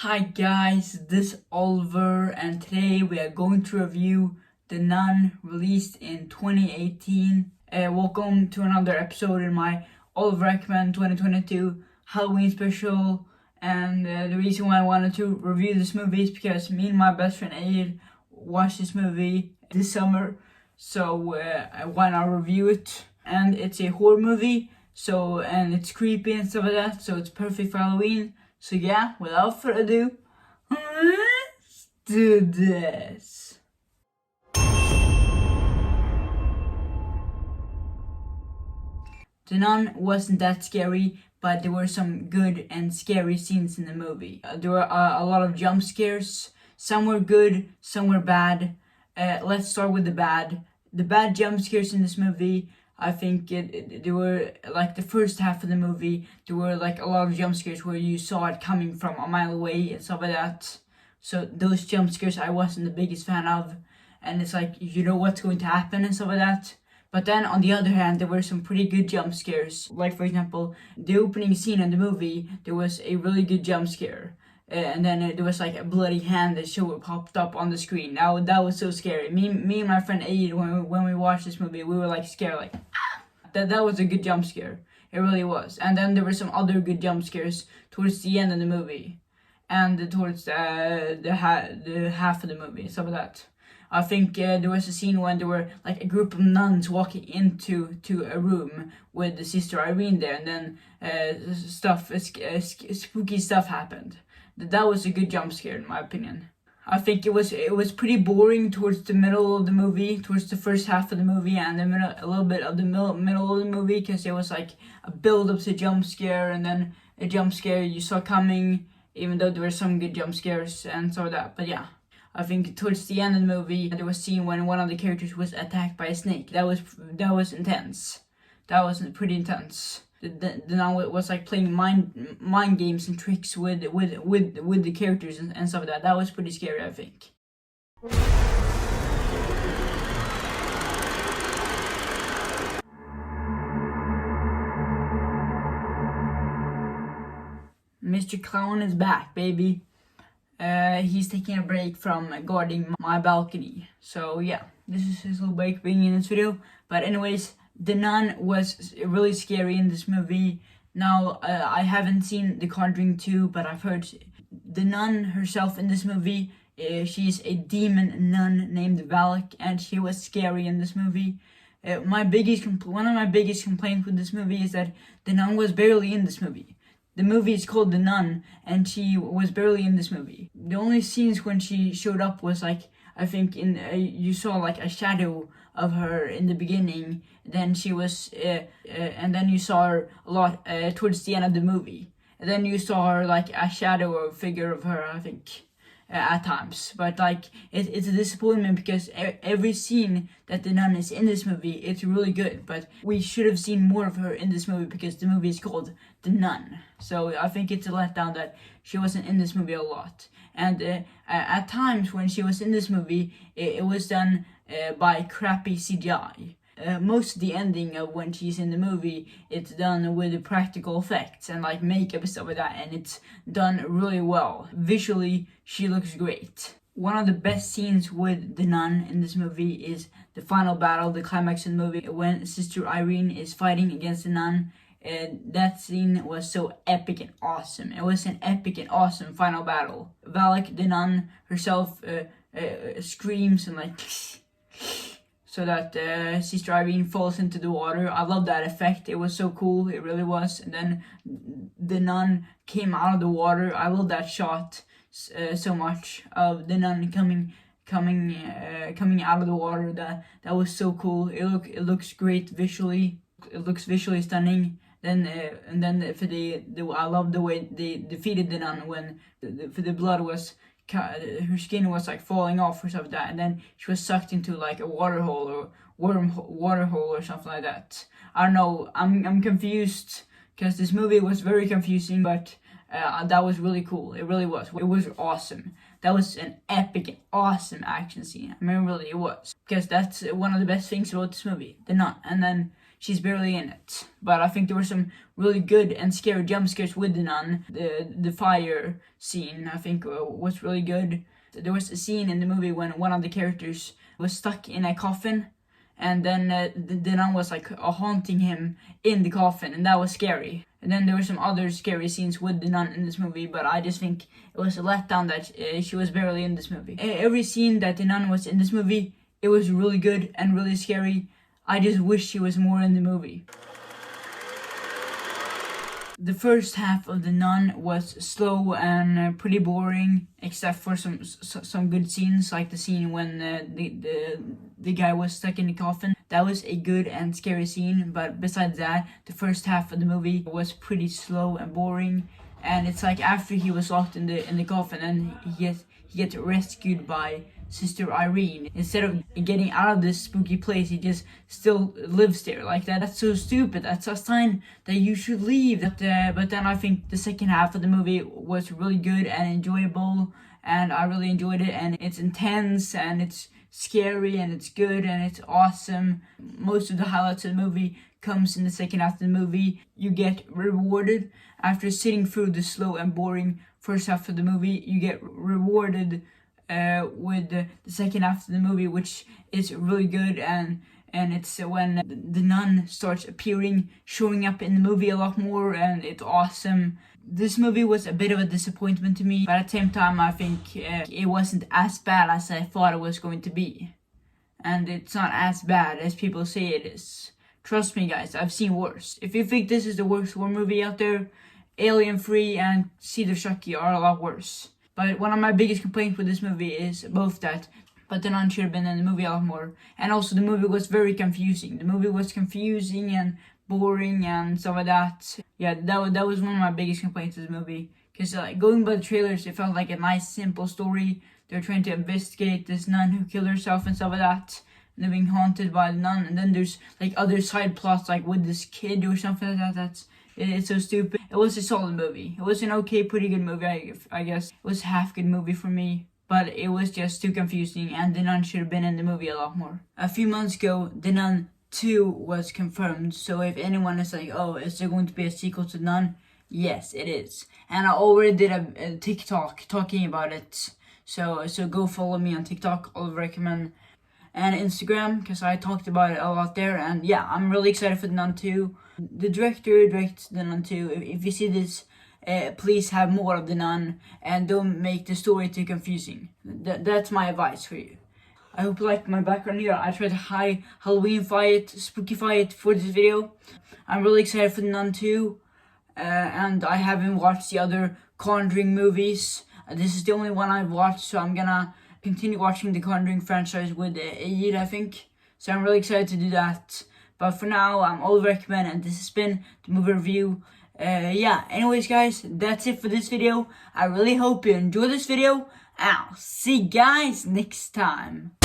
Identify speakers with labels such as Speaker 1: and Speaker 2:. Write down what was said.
Speaker 1: Hi guys, this is Oliver and today we are going to review The Nun, released in 2018. Welcome to another episode in my Oliver Recommend 2022 Halloween special. And the reason why I wanted to review this movie is because me and my best friend Egill watched this movie this summer. So why not review it? And it's a horror movie, and it's creepy and stuff like that, so it's perfect for Halloween. So yeah, without further ado, let's do this. The Nun wasn't that scary, but there were some good and scary scenes in the movie. There were a lot of jump scares. Some were good, some were bad. Let's start with the bad. The bad jump scares in this movie, I think there were, like, the first half of the movie, there were like a lot of jump scares where you saw it coming from a mile away and stuff like that. So those jump scares I wasn't the biggest fan of, and it's like, you know what's going to happen and stuff like that. But then on the other hand, there were some pretty good jump scares. Like, for example, the opening scene in the movie, there was a really good jump scare. And then there was like a bloody hand that popped up on the screen. That was so scary. Me and my friend Egill, when we watched this movie, we were like scared, like, ah! That was a good jump scare. It really was. And then there were some other good jump scares towards the end of the movie, and towards the half of the movie, some of that. I think there was a scene when there were like a group of nuns walking into a room with the Sister Irene there, and then spooky stuff happened. That was a good jump scare in my opinion. I think it was pretty boring towards the middle of the movie, towards the first half of the movie, and a little bit of the middle of the movie, because it was like a build up to jump scare, and then a jump scare you saw coming, even though there were some good jump scares and so that. But yeah, I think towards the end of the movie there was a scene when one of the characters was attacked by a snake. That was intense. That was pretty intense. The Nun was like playing mind games and tricks with the characters and stuff like that. That was pretty scary, I think. Mr. Clown is back, baby. He's taking a break from guarding my balcony. So yeah, this is his little break being in this video. But anyways, The Nun was really scary in this movie. Now, I haven't seen The Conjuring 2, but I've heard the nun herself in this movie, she's a demon nun named Valak, and she was scary in this movie. One of my biggest complaints with this movie is that the nun was barely in this movie. The movie is called The Nun, and she was barely in this movie. The only scenes when she showed up was like, I think you saw like a shadow of her in the beginning. Then she was, and then you saw her a lot towards the end of the movie. And then you saw her like a shadow or figure of her, I think, at times. But like, it's a disappointment because every scene that the nun is in this movie, it's really good. But we should have seen more of her in this movie because the movie is called The Nun. So I think it's a letdown that she wasn't in this movie a lot. And at times when she was in this movie, it was done by crappy CGI. Most of the ending of when she's in the movie, it's done with practical effects and like makeup and stuff like that, and it's done really well. Visually, she looks great. One of the best scenes with the nun in this movie is the final battle, the climax of the movie, when Sister Irene is fighting against the nun. And that scene was so epic and awesome. It was an epic and awesome final battle. Valak, the nun herself, screams and like so that Sister Irene falls into the water. I love that effect. It was so cool. It really was. And then the nun came out of the water. I love that shot so much of the nun coming out of the water. That was so cool. It looks great visually. It looks visually stunning. And then I love the way they defeated the nun when the blood was, her skin was like falling off or something like that, and then she was sucked into like a water hole or something like that. I don't know. I'm confused because this movie was very confusing, but that was really cool. It really was. It was awesome. That was an epic and awesome action scene. I mean, really, it was, because that's one of the best things about this movie, the nun. And then she's barely in it. But I think there were some really good and scary jump scares with the nun. The fire scene, I think, was really good. There was a scene in the movie when one of the characters was stuck in a coffin, and then the nun was like haunting him in the coffin, and that was scary. And then there were some other scary scenes with the nun in this movie, but I just think it was a letdown that she was barely in this movie. Every scene that the nun was in this movie, it was really good and really scary. I just wish she was more in the movie. The first half of The Nun was slow and pretty boring, except for some good scenes, like the scene when the guy was stuck in the coffin. That was a good and scary scene, but besides that, the first half of the movie was pretty slow and boring. And it's like after he was locked in the coffin and he gets rescued by Sister Irene. Instead of getting out of this spooky place, he just still lives there like that. That's so stupid. That's a sign that you should leave. But then I think the second half of the movie was really good and enjoyable, and I really enjoyed it. And it's intense and it's scary and it's good and it's awesome. Most of the highlights of the movie comes in the second half of the movie. You get rewarded after sitting through the slow and boring first half of the movie. You get rewarded with the second half of the movie, which is really good, and it's when the nun starts appearing, showing up in the movie a lot more, and it's awesome. This movie was a bit of a disappointment to me, but at the same time I think it wasn't as bad as I thought it was going to be, and it's not as bad as people say it is. Trust me guys, I've seen worse. If you think this is the worst horror movie out there, Alien 3 and Seed of Chucky are a lot worse. But one of my biggest complaints with this movie is both that, but the nun should have been in the movie a lot more. And also the movie was very confusing. The movie was confusing and boring and stuff like that. Yeah, that was one of my biggest complaints with the movie. Because going by the trailers, it felt like a nice, simple story. They're trying to investigate this nun who killed herself and stuff like that. And they're being haunted by the nun. And then there's like other side plots like with this kid or something like that. It's so stupid. It was a solid movie. It was an okay, pretty good movie, I guess. It was a half good movie for me. But it was just too confusing, and The Nun should have been in the movie a lot more. A few months ago, The Nun 2 was confirmed. So if anyone is like, oh, is there going to be a sequel to The Nun? Yes, it is. And I already did a TikTok talking about it. So go follow me on TikTok, I'll recommend. And Instagram, because I talked about it a lot there. And yeah, I'm really excited for The Nun 2. The director directed The Nun 2. If you see this, please have more of The Nun and don't make the story too confusing. That's my advice for you. I hope you liked my background here. I tried to Halloween-fy it, spooky-fy it for this video. I'm really excited for The Nun 2. And I haven't watched the other Conjuring movies. This is the only one I've watched, so I'm gonna continue watching the Conjuring franchise with Egill, I think. So I'm really excited to do that. But for now, I'm Oliver Ekman, and this has been the movie review. Yeah, anyways guys, that's it for this video. I really hope you enjoyed this video. I'll see you guys next time.